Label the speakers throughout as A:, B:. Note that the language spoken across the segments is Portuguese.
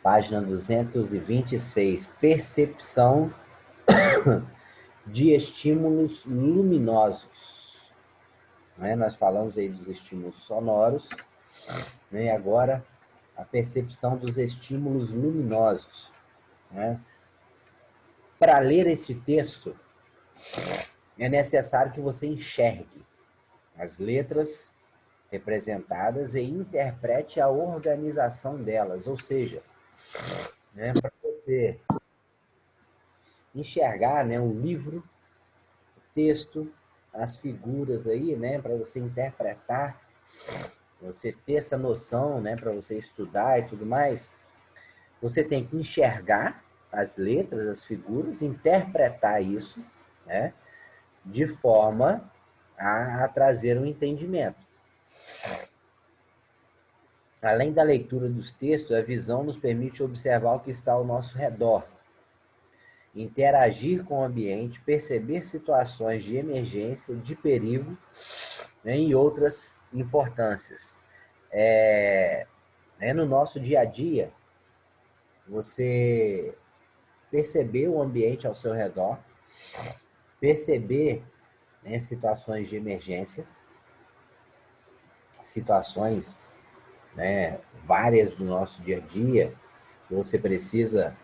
A: Página 226. Percepção de estímulos luminosos. Né? Nós falamos aí dos estímulos sonoros, né? E agora a percepção dos estímulos luminosos. Né? Para ler esse texto, é necessário que você enxergue as letras representadas e interprete a organização delas, ou seja, né, para você enxergar, né, o livro, o texto, as figuras aí, né, para você interpretar, você ter essa noção, né, para você estudar e tudo mais, você tem que enxergar as letras, as figuras, interpretar isso, né, de forma a trazer um entendimento. Além da leitura dos textos, a visão nos permite observar o que está ao nosso redor, interagir com o ambiente, perceber situações de emergência, de perigo, né, e outras importâncias. No nosso dia a dia, você perceber o ambiente ao seu redor, perceber, né, situações de emergência, situações, né, várias do nosso dia a dia, que você precisa,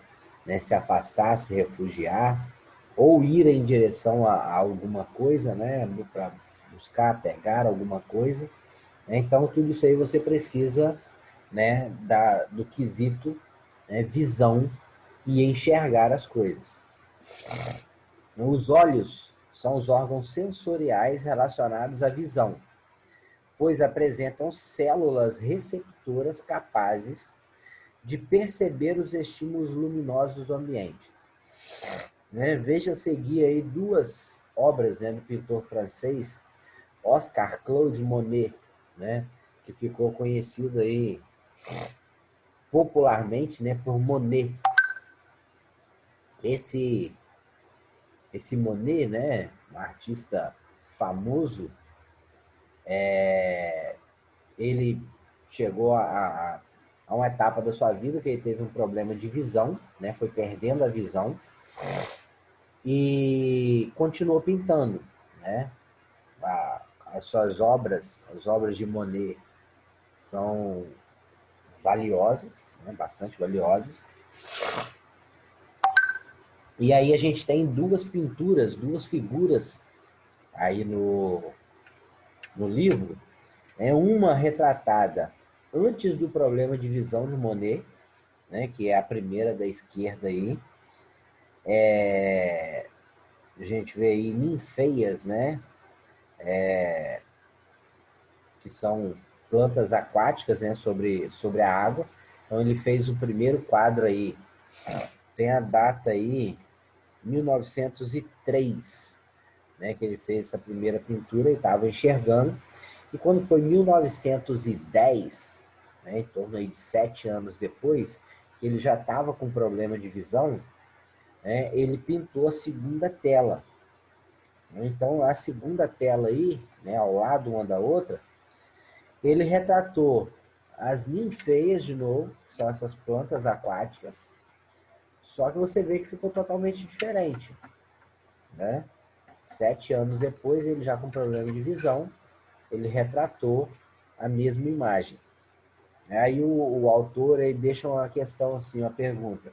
A: né, se afastar, se refugiar, ou ir em direção a alguma coisa, né, para buscar, pegar alguma coisa. Né? Então, tudo isso aí você precisa, né, do quesito, né, visão e enxergar as coisas. Os olhos são os órgãos sensoriais relacionados à visão, pois apresentam células receptoras capazes de perceber os estímulos luminosos do ambiente. Né? Veja a seguir aí duas obras, né, do pintor francês Oscar Claude Monet, né, que ficou conhecido aí popularmente, né, por Monet. Esse Monet, né, um artista famoso, ele chegou a uma etapa da sua vida que ele teve um problema de visão, né, foi perdendo a visão e continuou pintando, né? As suas obras, as obras de Monet são valiosas, né, bastante valiosas. E aí a gente tem duas pinturas, duas figuras aí no livro, né? Uma retratada antes do problema de visão de Monet, né? Que é a primeira da esquerda aí. A gente vê aí ninfeias, né? Que são plantas aquáticas, né? Sobre a água. Então ele fez o primeiro quadro aí, tem a data aí, 1903, né? Que ele fez essa primeira pintura e estava enxergando. E quando foi 1910, né, em torno aí de 7 anos depois, que ele já estava com problema de visão, né, ele pintou a segunda tela. Então, a segunda tela aí, né, ao lado uma da outra, ele retratou as ninfeias de novo, que são essas plantas aquáticas, só que você vê que ficou totalmente diferente. Né? 7 anos depois, ele já com problema de visão, ele retratou a mesma imagem. Aí o autor aí deixa uma questão assim, uma pergunta.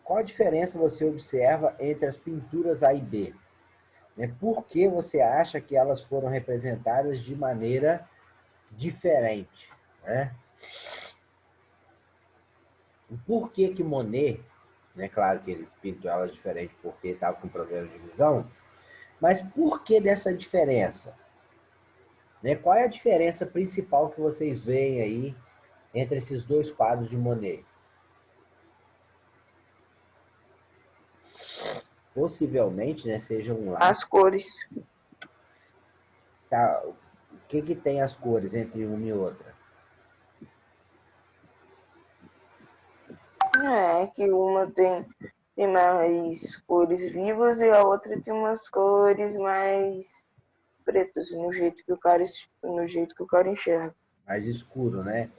A: Qual a diferença você observa entre as pinturas A e B? Né? Por que você acha que elas foram representadas de maneira diferente? Né? Por que Monet, né, claro que ele pintou elas diferente porque estava com problema de visão, mas por que dessa diferença? Né? Qual é a diferença principal que vocês veem aí entre esses dois quadros de Monet? Possivelmente, né, seja um lápis.
B: As cores.
A: Tá, o que tem as cores entre uma e outra?
B: É, que uma tem mais cores vivas e a outra tem umas cores mais pretas, no jeito que o cara enxerga.
A: Mais escuro, né?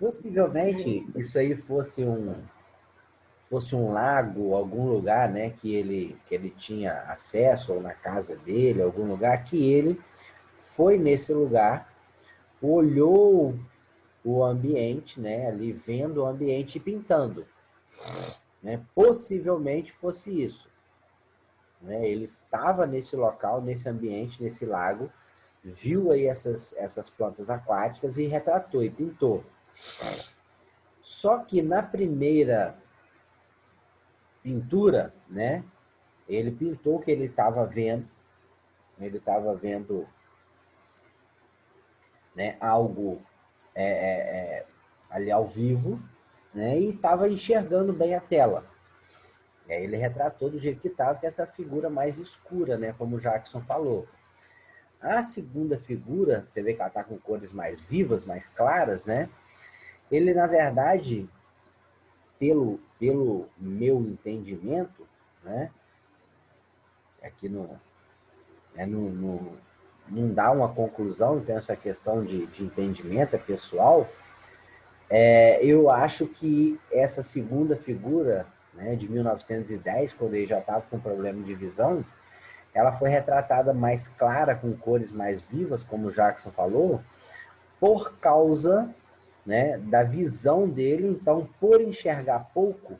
A: Possivelmente isso aí fosse um lago, algum lugar, né, que ele tinha acesso, ou na casa dele, algum lugar, que ele foi nesse lugar, olhou o ambiente, né, ali vendo o ambiente e pintando, né? Possivelmente fosse isso, né? Ele estava nesse local, nesse ambiente, nesse lago, viu aí essas plantas aquáticas e retratou e pintou. Só que na primeira pintura, né, ele pintou o que ele estava vendo, né, algo ali ao vivo, né, e estava enxergando bem a tela. E aí ele retratou do jeito que estava, que é essa figura mais escura, né, como o Jackson falou. A segunda figura, você vê que ela está com cores mais vivas, mais claras, né? Ele, na verdade, pelo meu entendimento, né? Aqui não dá uma conclusão, então essa questão de entendimento é pessoal. Eu acho que essa segunda figura, né, de 1910, quando ele já estava com problema de visão, ela foi retratada mais clara, com cores mais vivas, como o Jackson falou, por causa, né, da visão dele. Então, por enxergar pouco,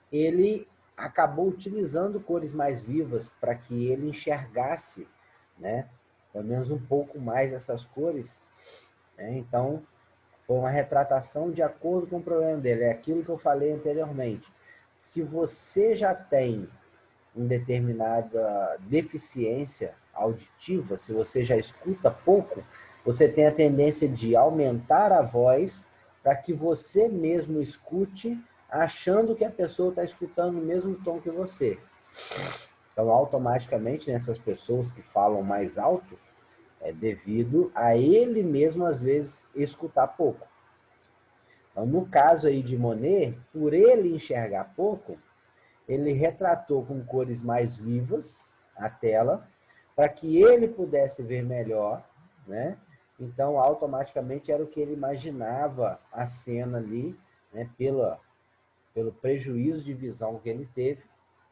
A: ele acabou utilizando cores mais vivas para que ele enxergasse, né, pelo menos um pouco mais essas cores, né? Então, foi uma retratação de acordo com o problema dele. É aquilo que eu falei anteriormente. Se você já tem uma determinada deficiência auditiva, se você já escuta pouco, você tem a tendência de aumentar a voz para que você mesmo escute, achando que a pessoa está escutando o mesmo tom que você. Então, automaticamente, nessas pessoas que falam mais alto, é devido a ele mesmo, às vezes, escutar pouco. Então, no caso aí de Monet, por ele enxergar pouco, ele retratou com cores mais vivas a tela, para que ele pudesse ver melhor, né? Então, automaticamente era o que ele imaginava a cena ali, né? Pelo prejuízo de visão que ele teve,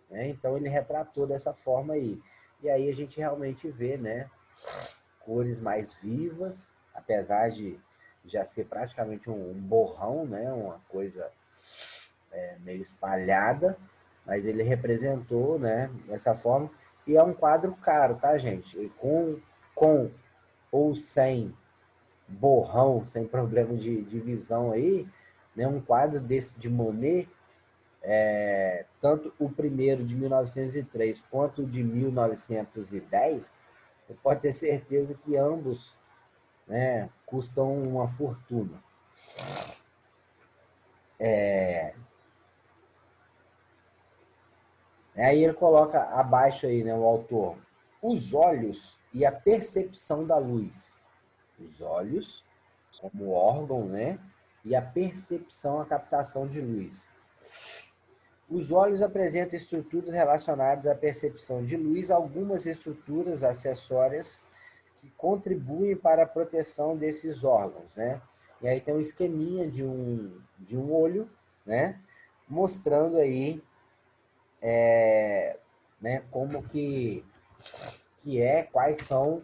A: né? Então, ele retratou dessa forma aí. E aí a gente realmente vê, né, cores mais vivas, apesar de já ser praticamente um borrão, né? Uma coisa meio espalhada, mas ele representou, né, dessa forma. E é um quadro caro, tá, gente? E com ou sem borrão, sem problema de visão aí, né, um quadro desse de Monet, tanto o primeiro de 1903 quanto o de 1910, você pode ter certeza que ambos, né, custam uma fortuna. Aí ele coloca abaixo aí, né, o autor, os olhos e a percepção da luz. Os olhos como órgão, né, e a percepção, a captação de luz. Os olhos apresentam estruturas relacionadas à percepção de luz, algumas estruturas acessórias que contribuem para a proteção desses órgãos, né? E aí tem um esqueminha de um olho, né, mostrando aí, né, como quais são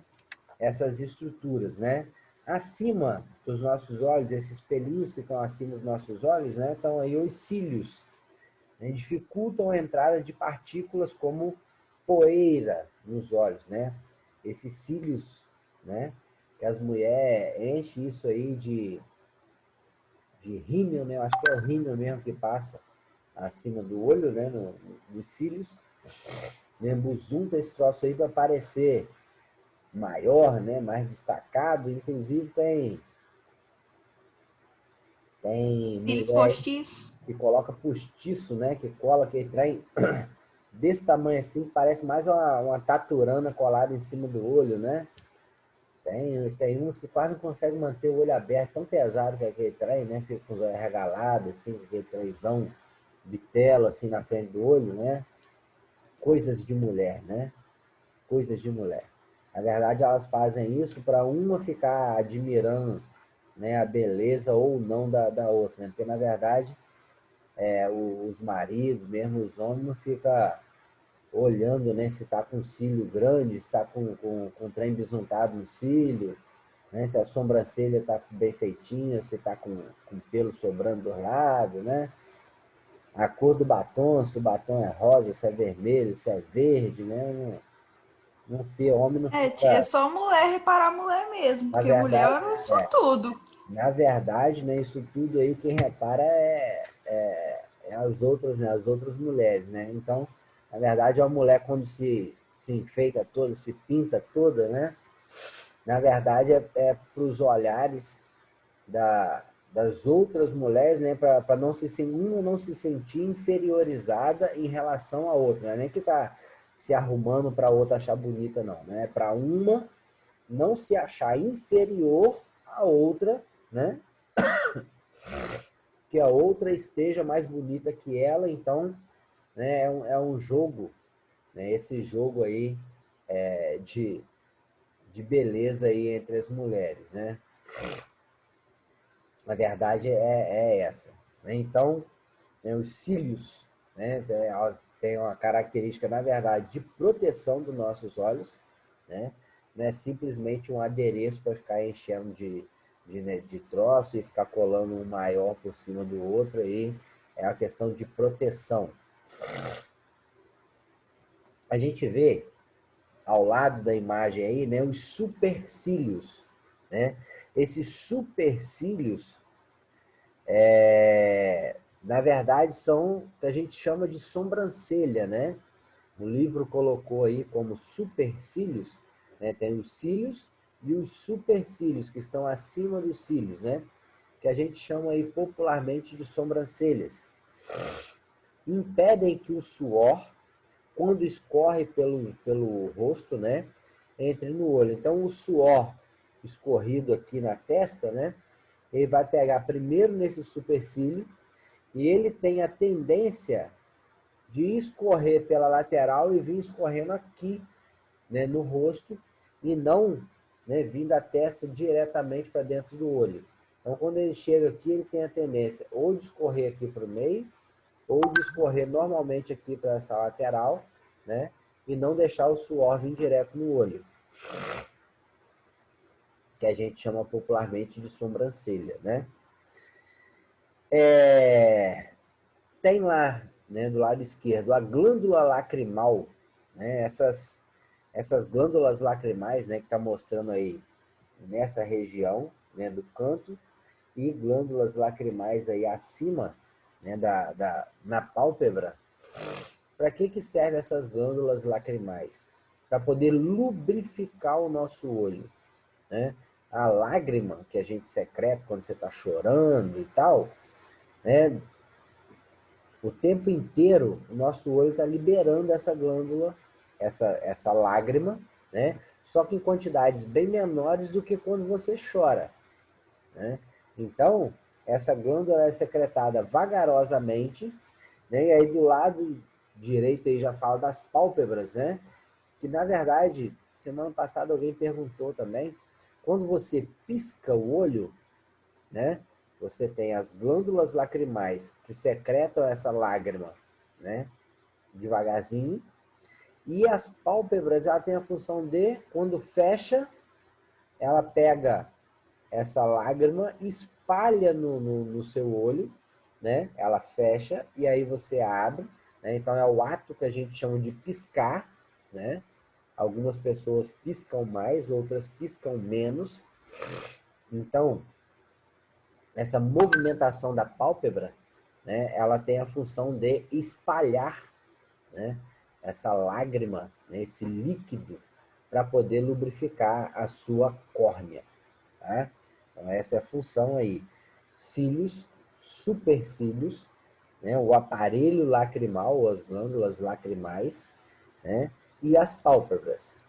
A: essas estruturas, né? Acima dos nossos olhos, esses pelinhos que estão acima dos nossos olhos, né, estão aí os cílios, né, dificultam a entrada de partículas como poeira nos olhos, né? Esses cílios, né, que as mulheres enchem isso aí de rímel, né? Eu acho que é o rímel mesmo que passa acima do olho, né, nos cílios, né? Buzunta esse troço aí para parecer maior, né, mais destacado. Inclusive tem
C: Cílios
A: mulher
C: postiços.
A: que coloca postiço, né, que cola aquele trem desse tamanho assim, parece mais uma taturana colada em cima do olho, né? Tem uns que quase não conseguem manter o olho aberto, tão pesado que é aquele trem, né? Fica com os olhos regalados, assim, com aquele trenzão bitelo, assim, na frente do olho, né? Coisas de mulher, né? Coisas de mulher. Na verdade, elas fazem isso para uma ficar admirando né, a beleza ou não da outra, né? Porque, na verdade, os maridos, mesmo os homens, não ficam olhando, né, se está com cílio grande, se está com trem besuntado no cílio, né, se a sobrancelha está bem feitinha, se está com pelo sobrando do lado, né? A cor do batom, se o batom é rosa, se é vermelho, se é verde, né? Homem não
C: É, tia, é
A: fica.
C: só mulher reparar a mulher mesmo,
A: Na
C: porque mulher
A: verdade,
C: olha isso tudo.
A: na verdade, né, isso tudo aí, quem repara é as outras, né, as outras mulheres, né? Então, na verdade, a mulher quando se enfeita toda, se pinta toda, né? Na verdade, é para os olhares das outras mulheres, né, para uma não se sentir inferiorizada em relação à outra, né? Nem que tá se arrumando para a outra achar bonita, não, né? Para uma não se achar inferior à outra, né? Que a outra esteja mais bonita que ela, então, né, é um jogo, né? Esse jogo aí de beleza aí entre as mulheres, né? A verdade é essa, né? Então, né, os cílios, né, elas têm uma característica, na verdade, de proteção dos nossos olhos, né? Não é simplesmente um adereço para ficar enchendo de troço e ficar colando um maior por cima do outro, aí é a questão de proteção. A gente vê ao lado da imagem aí, né, os supercílios, né? Esses supercílios, na verdade, são o que a gente chama de sobrancelha, né? O livro colocou aí como supercílios, né? Tem os cílios e os supercílios, que estão acima dos cílios, né? Que a gente chama aí popularmente de sobrancelhas. Impedem que o suor, quando escorre pelo rosto, né, entre no olho. Então, o suor escorrido aqui na testa, né, ele vai pegar primeiro nesse supercílio e ele tem a tendência de escorrer pela lateral e vir escorrendo aqui, né, no rosto e não, né, vir da testa diretamente para dentro do olho. Então, quando ele chega aqui, ele tem a tendência ou de escorrer aqui para o meio ou de escorrer normalmente aqui para essa lateral, né, e não deixar o suor vir direto no olho, que a gente chama popularmente de sobrancelha, né? Tem lá, né, do lado esquerdo, a glândula lacrimal, né? Essas glândulas lacrimais, né, que está mostrando aí nessa região, né, do canto, e glândulas lacrimais aí acima, né, na pálpebra. Para que servem essas glândulas lacrimais? Para poder lubrificar o nosso olho, né? A lágrima que a gente secreta quando você está chorando e tal, né? O tempo inteiro o nosso olho está liberando essa glândula, essa lágrima, né? Só que em quantidades bem menores do que quando você chora, né? Então, essa glândula é secretada vagarosamente, né? E aí do lado direito aí já fala das pálpebras, né? Que na verdade, semana passada alguém perguntou também, quando você pisca o olho, né? Você tem as glândulas lacrimais que secretam essa lágrima, né? Devagarzinho. E as pálpebras, ela tem a função de, quando fecha, ela pega essa lágrima, espalha no seu olho, né? Ela fecha e aí você abre, né? Então é o ato que a gente chama de piscar, né? Algumas pessoas piscam mais, outras piscam menos. Então, essa movimentação da pálpebra, né, ela tem a função de espalhar, né, essa lágrima, né, esse líquido, para poder lubrificar a sua córnea. Tá? Então, essa é a função aí. Cílios, supercílios, né, o aparelho lacrimal, as glândulas lacrimais, né, e as pálpebras,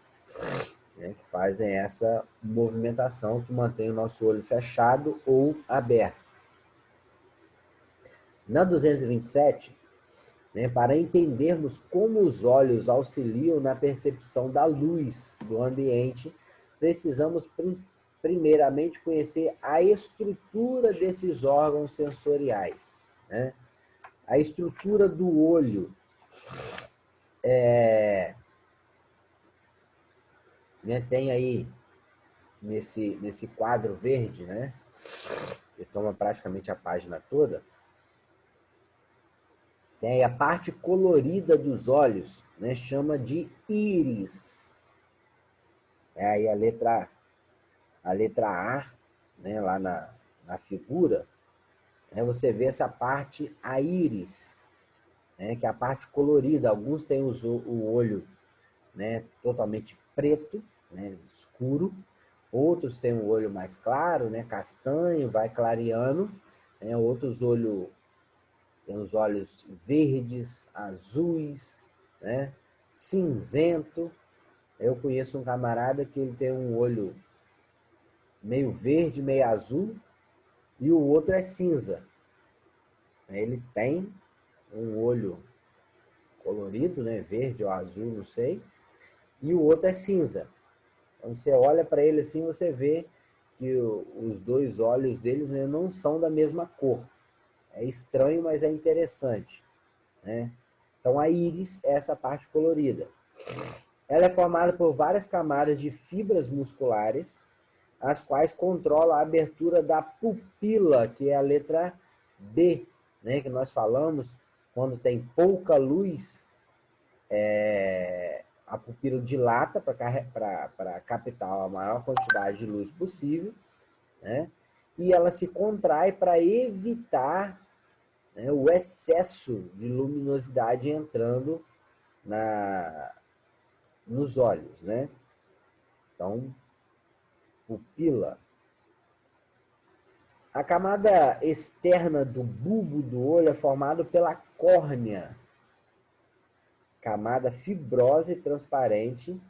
A: né, que fazem essa movimentação que mantém o nosso olho fechado ou aberto. Na 227, né, para entendermos como os olhos auxiliam na percepção da luz do ambiente, precisamos primeiramente, conhecer a estrutura desses órgãos sensoriais, né? A estrutura do olho né, tem aí nesse quadro verde, né, que toma praticamente a página toda, tem aí a parte colorida dos olhos, né, chama de íris. É aí a letra A, né, lá na figura, né, você vê essa parte, a íris, né, que é a parte colorida. Alguns têm o olho, né, totalmente preto, né, escuro. Outros têm um olho mais claro, né, castanho, vai clareando. Né, outros têm os olhos verdes, azuis, né, cinzento. Eu conheço um camarada que ele tem um olho meio verde, meio azul, e o outro é cinza. Ele tem um olho colorido, né, verde ou azul, não sei, e o outro é cinza. Então você olha para ele assim, você vê que os dois olhos deles, né, não são da mesma cor. É estranho, mas é interessante, né? Então a íris é essa parte colorida. Ela é formada por várias camadas de fibras musculares, as quais controlam a abertura da pupila, que é a letra B, né, que nós falamos, quando tem pouca luz, a pupila dilata para captar a maior quantidade de luz possível, né? E ela se contrai para evitar, né, o excesso de luminosidade entrando nos olhos, né? Então, pupila. A camada externa do bulbo do olho é formada pela córnea, camada fibrosa e transparente,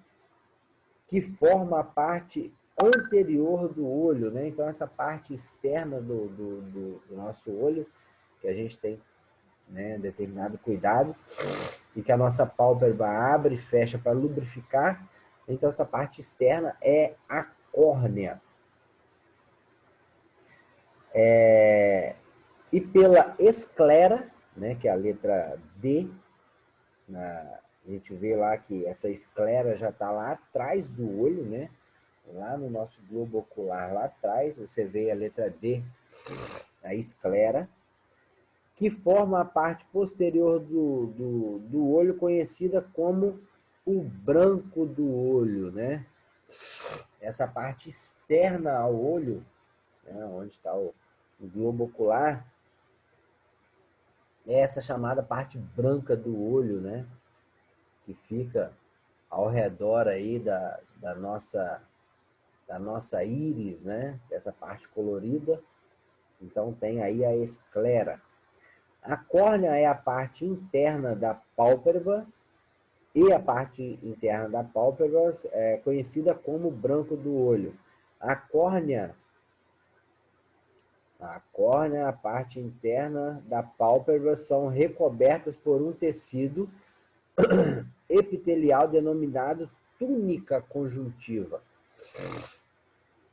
A: que forma a parte anterior do olho, né? Então, essa parte externa do nosso olho, que a gente tem, né, determinado cuidado, e que a nossa pálpebra abre e fecha para lubrificar. Então, essa parte externa é a córnea. E pela esclera, né, que é a letra D, a gente vê lá que essa esclera já está lá atrás do olho, né? Lá no nosso globo ocular, lá atrás, você vê a letra D, a esclera, que forma a parte posterior do olho, conhecida como o branco do olho, né? Essa parte externa ao olho, né, onde está o globo ocular, é essa chamada parte branca do olho, né? Que fica ao redor aí da nossa íris, né? Essa parte colorida. Então tem aí a esclera. A córnea é a parte interna da pálpebra, e a parte interna da pálpebra é conhecida como branco do olho. A córnea, a parte interna da pálpebra são recobertas por um tecido epitelial denominado túnica conjuntiva.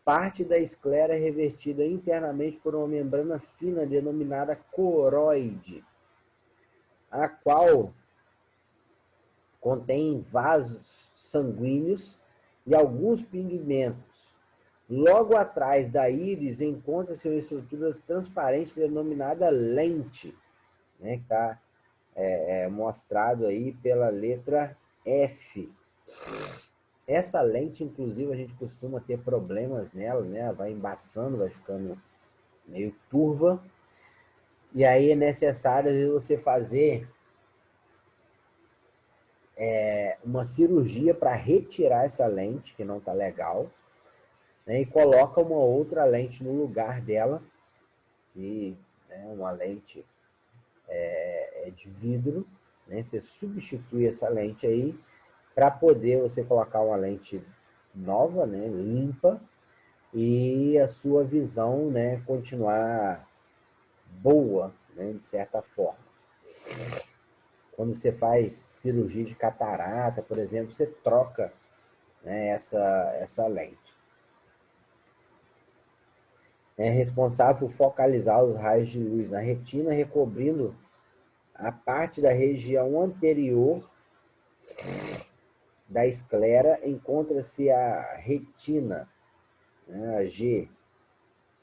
A: Parte da esclera é revestida internamente por uma membrana fina denominada coroide, a qual contém vasos sanguíneos e alguns pigmentos. Logo atrás da íris encontra-se uma estrutura transparente denominada lente, né, que está mostrado aí pela letra F. Essa lente, inclusive, a gente costuma ter problemas nela, né? Vai embaçando, vai ficando meio turva. E aí é necessário você fazer uma cirurgia para retirar essa lente, que não está legal, né? E coloca uma outra lente no lugar dela, que é uma lente de vidro, né? Você substitui essa lente aí para poder você colocar uma lente nova, né? Limpa, e a sua visão, né, continuar boa, né, de certa forma. Quando você faz cirurgia de catarata, por exemplo, você troca, né, essa lente. É responsável por focalizar os raios de luz na retina, recobrindo a parte da região anterior da esclera. Encontra-se a retina, né, a G.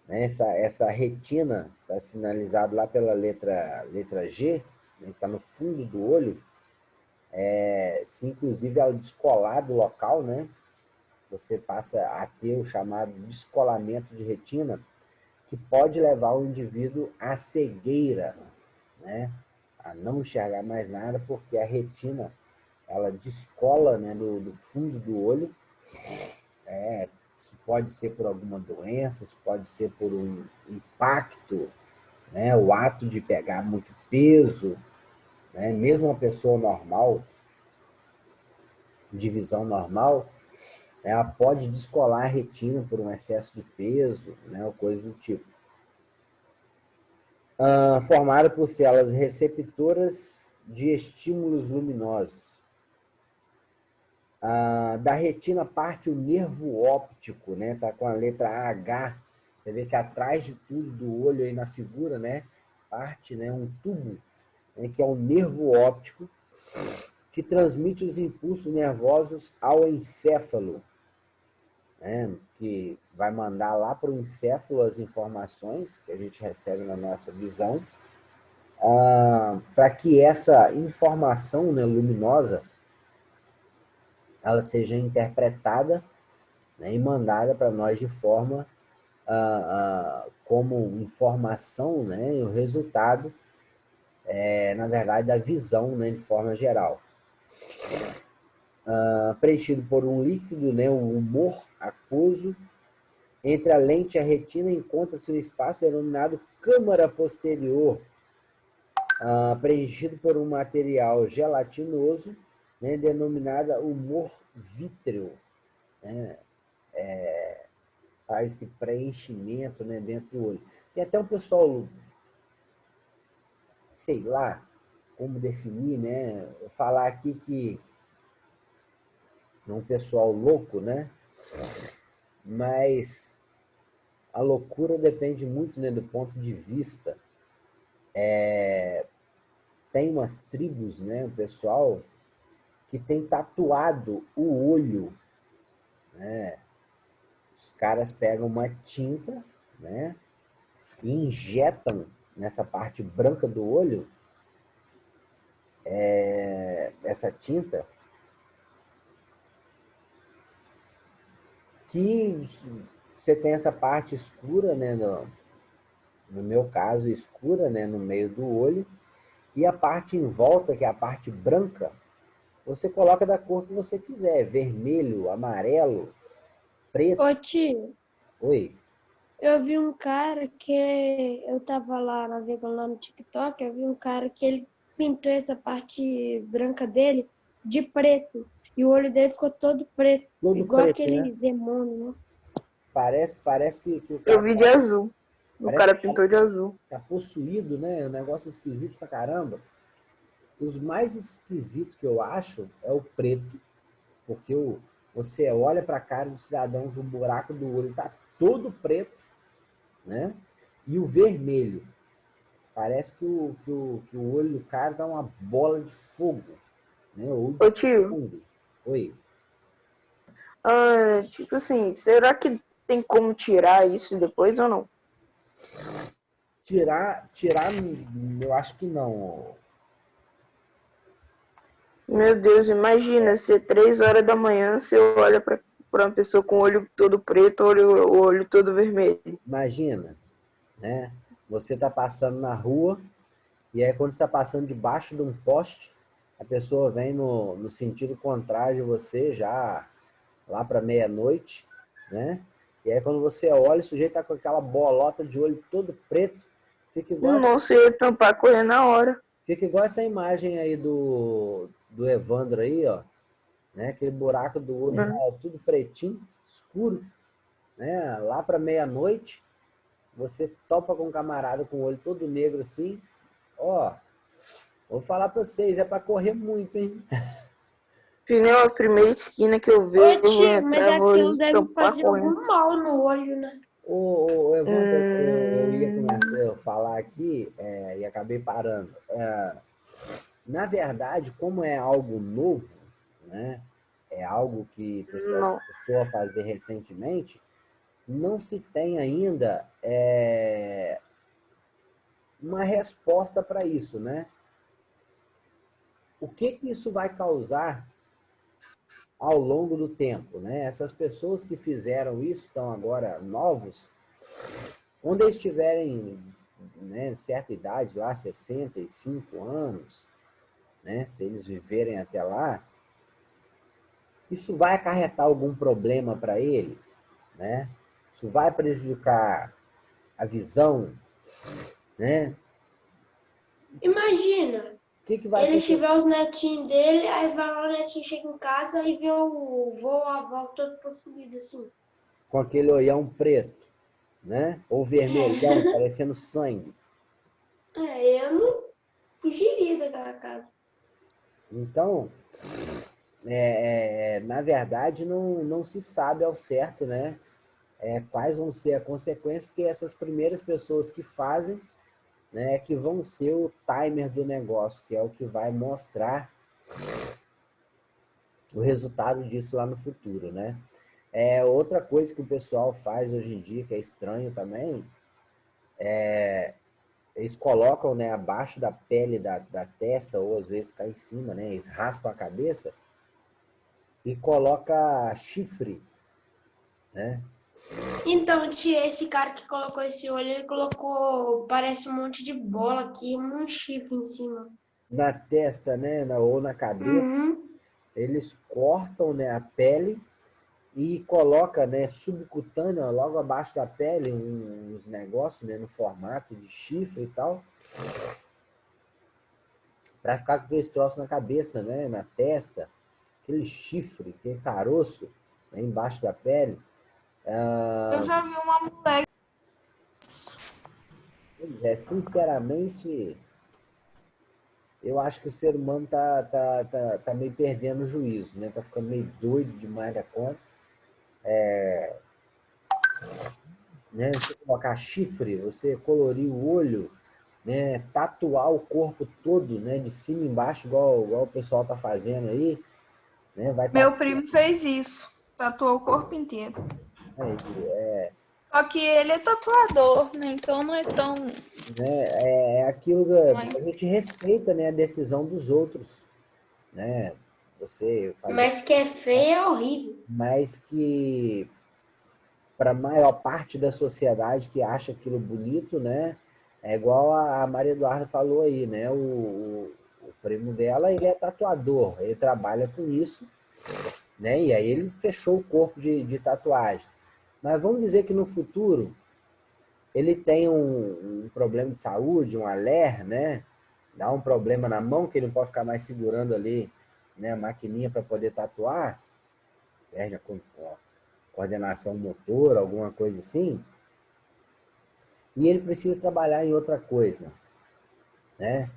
A: Essa retina está sinalizada lá pela letra G, né, que está no fundo do olho. Se inclusive ao descolar do local, né, você passa a ter o chamado descolamento de retina, que pode levar o indivíduo à cegueira, né, a não enxergar mais nada, porque a retina ela descola, né, do fundo do olho. Isso pode ser por alguma doença, isso pode ser por um impacto, né, o ato de pegar muito peso, né, mesmo uma pessoa normal, de visão normal, ela pode descolar a retina por um excesso de peso, né, ou coisa do tipo. Formada por células receptoras de estímulos luminosos. Da retina parte o nervo óptico, né? Tá com a letra H. Você vê que atrás de tudo do olho aí na figura, né? Parte, né, um tubo, né, que é o nervo óptico, que transmite os impulsos nervosos ao encéfalo, né? Que vai mandar lá para o encéfalo as informações que a gente recebe na nossa visão, para que essa informação, né, luminosa ela seja interpretada, né, e mandada para nós de forma como informação, né, e o resultado na verdade da visão, né, de forma geral. Preenchido por um líquido, né, um humor aquoso. Entre a lente e a retina encontra-se um espaço denominado câmara posterior, preenchido por um material gelatinoso, né, denominada humor vítreo, né, faz esse preenchimento, né, dentro do olho. Tem até um pessoal, sei lá como definir, né, falar aqui que é um pessoal louco, né, mas a loucura depende muito, né, do ponto de vista. Tem umas tribos, né, o pessoal que tem tatuado o olho, né? Os caras pegam uma tinta, né, e injetam nessa parte branca do olho essa tinta que você tem essa parte escura, né, no meu caso escura, né, no meio do olho, e a parte em volta, que é a parte branca, você coloca da cor que você quiser, vermelho, amarelo, preto.
D: Ô tio,
A: Oi.
D: eu vi um cara que eu tava lá navegando lá no TikTok, eu vi um cara que ele pintou essa parte branca dele de preto. E o olho dele ficou todo preto,
A: Todo
D: igual
A: preto, né?
D: aquele demônio, né?
A: Parece que o
B: Eu
A: cara
B: vi de azul. O
A: parece
B: cara
A: que
B: pintou de azul.
A: tá possuído, né? É um negócio esquisito pra caramba. Os mais esquisitos que eu acho é o preto, porque você olha pra cara do cidadão que o buraco do olho tá todo preto, né? E o vermelho. Parece que o olho do cara dá uma bola de fogo, né? Ou
B: Ô
A: de
B: tio,
A: sangue. Oi.
B: tipo assim, será que tem como tirar isso depois ou não?
A: Tirar, eu acho que não.
B: Meu Deus, imagina ser 3 horas da manhã, você olha pra uma pessoa com o olho todo preto, o olho todo vermelho.
A: Imagina, né? Você tá passando na rua e aí quando você está passando debaixo de um poste, a pessoa vem no sentido contrário de você, já lá para meia-noite, né? E aí quando você olha, o sujeito tá com aquela bolota de olho todo preto, fica igual,
B: Nossa, eu ia tampar correr na hora.
A: fica igual essa imagem aí do Evandro aí, ó, né? Aquele buraco do olho
B: Né?
A: lá, tudo pretinho, escuro, né? Lá para meia-noite, você topa com um camarada com o olho todo negro assim, ó, vou falar para vocês, é para correr muito, hein?
B: Pneu a primeira esquina que eu
D: Ô
B: ver, eu vou
D: tio, mas
B: entrar, vou
D: aquilo deve
B: estampar
D: fazer
B: correndo.
D: algum mal no olho, né?
A: Evandro, eu ia começar a falar aqui e acabei parando. Na verdade, como é algo novo, né? É algo que o pessoal
B: Não.
A: começou a fazer recentemente, não se tem ainda uma resposta para isso, né? O que que isso vai causar ao longo do tempo, né? Essas pessoas que fizeram isso estão agora novos, quando eles tiverem, né, certa idade lá, 65 anos, né, se eles viverem até lá, isso vai acarretar algum problema para eles, né? Isso vai prejudicar a visão, né?
D: Imagina,
A: O que que vai
D: ele
A: acontecer
D: tiver os netinhos dele, aí vai lá, o netinho chega em casa e vê o vô ou a avó todo possuído, assim.
A: com aquele olhão preto, né? Ou vermelhão,
D: É,
A: parecendo sangue?
D: eu não fugiria daquela casa.
A: Então, na verdade, não se sabe ao certo, né? Quais vão ser as consequências, porque essas primeiras pessoas que fazem, né, que vão ser o timer do negócio, que é o que vai mostrar o resultado disso lá no futuro, né? Outra coisa que o pessoal faz hoje em dia, que é estranho também, eles colocam, né, abaixo da pele da testa, ou às vezes cá em cima, né? Eles raspam a cabeça e coloca chifre, né?
D: Então, tia, esse cara que colocou esse olho, ele colocou, parece um monte de bola aqui, um chifre em cima.
A: Na testa, né, ou na cabeça,
D: Uhum.
A: eles cortam, né, a pele e coloca, né, subcutâneo, ó, logo abaixo da pele, uns negócios, né, no formato de chifre e tal, para ficar com aqueles troços na cabeça, né, na testa, aquele chifre, aquele caroço, né, embaixo da pele.
C: Eu já vi uma mulher.
A: Sinceramente, eu acho que o ser humano tá meio perdendo o juízo, né? Tá ficando meio doido demais da conta. Né? Você colocar chifre, você colorir o olho, né? Tatuar o corpo todo, né? De cima e embaixo, igual o pessoal tá fazendo aí, né? Vai
C: Meu
A: tatuar,
C: primo fez isso. Tatuou o corpo inteiro. Só que ele é tatuador, né? Então não é tão.
A: né? É aquilo que a gente respeita, né? A decisão dos outros, né? Você fazer,
D: Mas que é feio é horrível.
A: mas que para a maior parte da sociedade que acha aquilo bonito, né? É igual a Maria Eduarda falou aí, né? O primo dela, ele é tatuador, ele trabalha com isso, né? E aí ele fechou o corpo de tatuagem. Mas vamos dizer que no futuro ele tem um problema de saúde, um aler, né? Dá um problema na mão que ele não pode ficar mais segurando ali, né? A maquininha para poder tatuar, perde a coordenação motor, alguma coisa assim. E ele precisa trabalhar em outra coisa, né?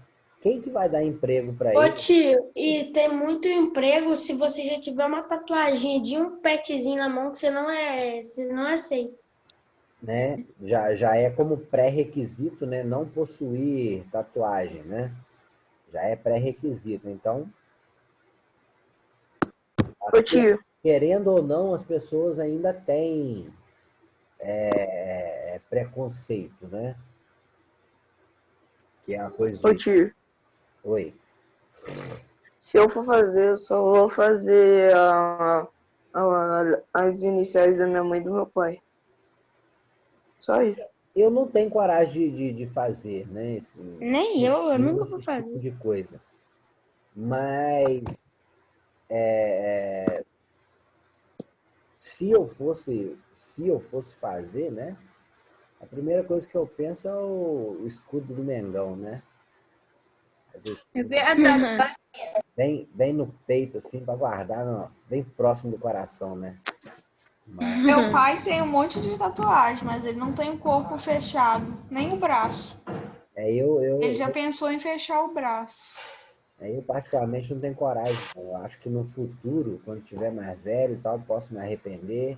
A: Quem que vai dar emprego para
D: Ô
A: ele,
D: tio, e tem muito emprego se você já tiver uma tatuagem de um petzinho na mão que você não aceita.
A: né? Já é como pré-requisito, né? Não possuir tatuagem, né? Já é pré-requisito. Então,
B: Ô tio,
A: querendo ou não, as pessoas ainda têm preconceito, né? Que é uma coisa
B: ô
A: de,
B: tio,
A: oi,
B: se eu for fazer, eu só vou fazer as iniciais da minha mãe e do meu pai. Só isso.
A: eu não tenho coragem de fazer, né?
D: Nem eu nunca vou
A: Esse tipo
D: fazer.
A: de coisa. Mas se eu fosse fazer, né? A primeira coisa que eu penso é o escudo do Mengão, né? Fazer o
C: É
A: escudo
C: verdade.
A: bem no peito, assim, para guardar, bem próximo do coração, né? Mas
C: Meu pai tem um monte de tatuagem, mas ele não tem o corpo fechado, nem o braço. Ele já pensou em fechar o braço.
A: eu particularmente não tenho coragem. Não. Eu acho que no futuro, quando tiver mais velho e tal, posso me arrepender.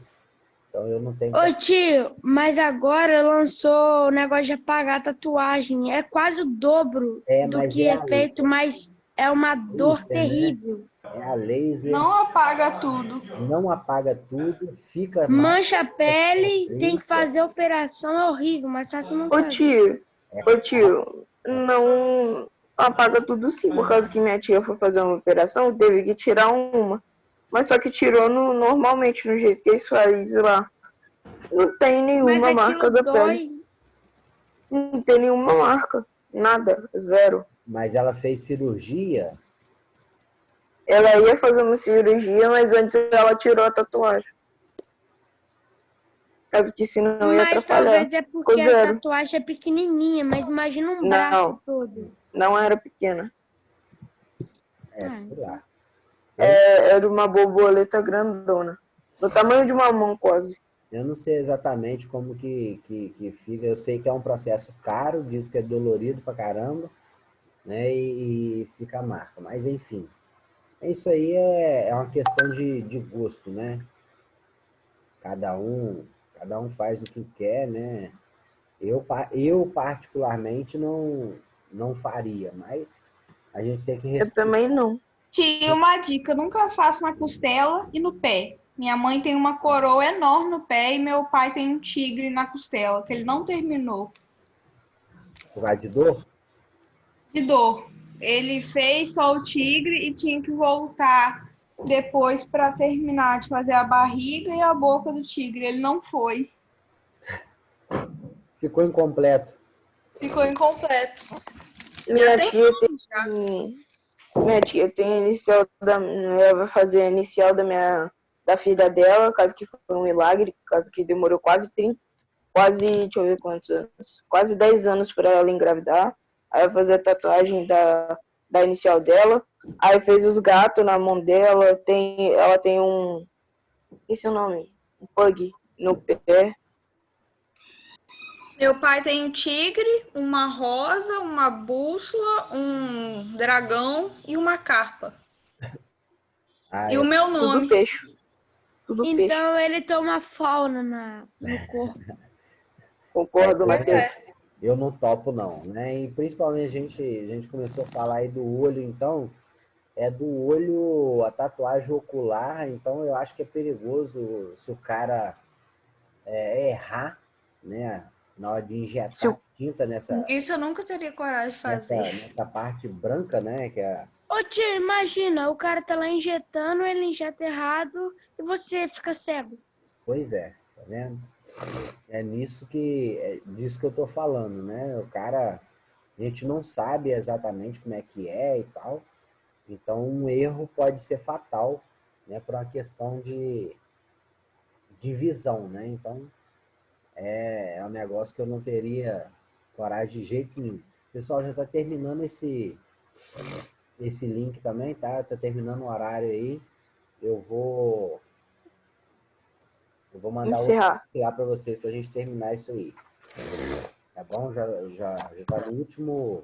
A: Então eu não tenho...
D: Ô tio, mas agora lançou o negócio de apagar a tatuagem. É quase o dobro do
A: mas
D: que é feito, mas é uma dor
A: laser, né?
D: terrível.
A: É a laser.
C: Não apaga tudo.
A: Não apaga tudo, fica
D: Mancha a pele, tem que fazer a operação, é horrível, mas fácil não fazer.
B: Ô tio, não apaga tudo sim, por causa que minha tia foi fazer uma operação, teve que tirar uma. Mas só que tirou normalmente, no jeito que eles fazem lá. Não tem nenhuma marca da pele. Não tem nenhuma marca. Nada. Zero.
A: Mas ela fez cirurgia?
B: Ela ia fazer uma cirurgia, mas antes ela tirou a tatuagem. Caso que senão ia atrapalhar.
D: Mas talvez é porque a tatuagem é pequenininha, mas imagina um braço todo.
B: Não era pequena.
A: Sei lá.
B: Era uma borboleta grandona. Do tamanho de uma mão quase.
A: Eu não sei exatamente como que fica. Eu sei que é um processo caro, diz que é dolorido pra caramba, né? E fica a marca. Mas enfim. Isso aí é uma questão de gosto, né? Cada um faz o que quer, né? Eu particularmente não faria, mas a gente tem que respeitar.
B: Eu também não.
C: Tinha uma dica, eu nunca faço na costela e no pé. Minha mãe tem uma coroa enorme no pé e meu pai tem um tigre na costela, que ele não terminou.
A: Vai de dor?
C: De dor. Ele fez só o tigre e tinha que voltar depois para terminar de fazer a barriga e a boca do tigre. Ele não foi.
A: Ficou incompleto.
C: Ficou incompleto.
B: Minha tia tem inicial ela vai fazer a inicial da filha dela, caso que foi um milagre, caso que demorou deixa eu ver quantos anos, quase 10 anos para ela engravidar. Aí vai fazer a tatuagem da inicial dela. Aí fez os gatos na mão dela. Ela tem esse é o nome, um pug no pé.
C: Meu pai tem um tigre, uma rosa, uma bússola, um dragão e uma carpa. E o meu nome.
B: Tudo peixe.
D: Então ele toma fauna no corpo.
B: Concordo, Matheus.
A: Eu não topo, não, né? E principalmente a gente começou a falar aí do olho, então, do olho, a tatuagem ocular, então eu acho que é perigoso se o cara errar, né? Na hora de injetar tinta nessa...
C: Isso eu nunca teria coragem de fazer.
A: Nessa parte branca, né? Que é...
D: Ô tio, imagina, o cara tá lá injetando, ele injeta errado e você fica cego.
A: Pois é, tá vendo? É disso que eu tô falando, né? O cara, a gente não sabe exatamente como é que é e tal, então um erro pode ser fatal, né? Por uma questão de visão, né? Então é um negócio que eu não teria coragem de jeito nenhum. O pessoal já tá terminando esse link também, tá? Tá terminando o horário aí. Eu vou mandar outro lá para vocês, para a gente terminar isso aí. Tá bom? Já tá no último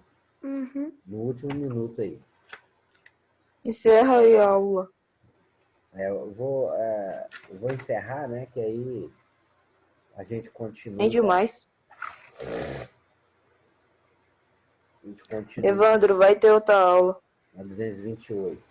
A: minuto aí.
B: Encerra aí a aula.
A: Eu vou encerrar, né? Que aí a gente continua.
B: É demais.
A: A gente continua.
B: Evandro, vai ter outra aula.
A: Na 228.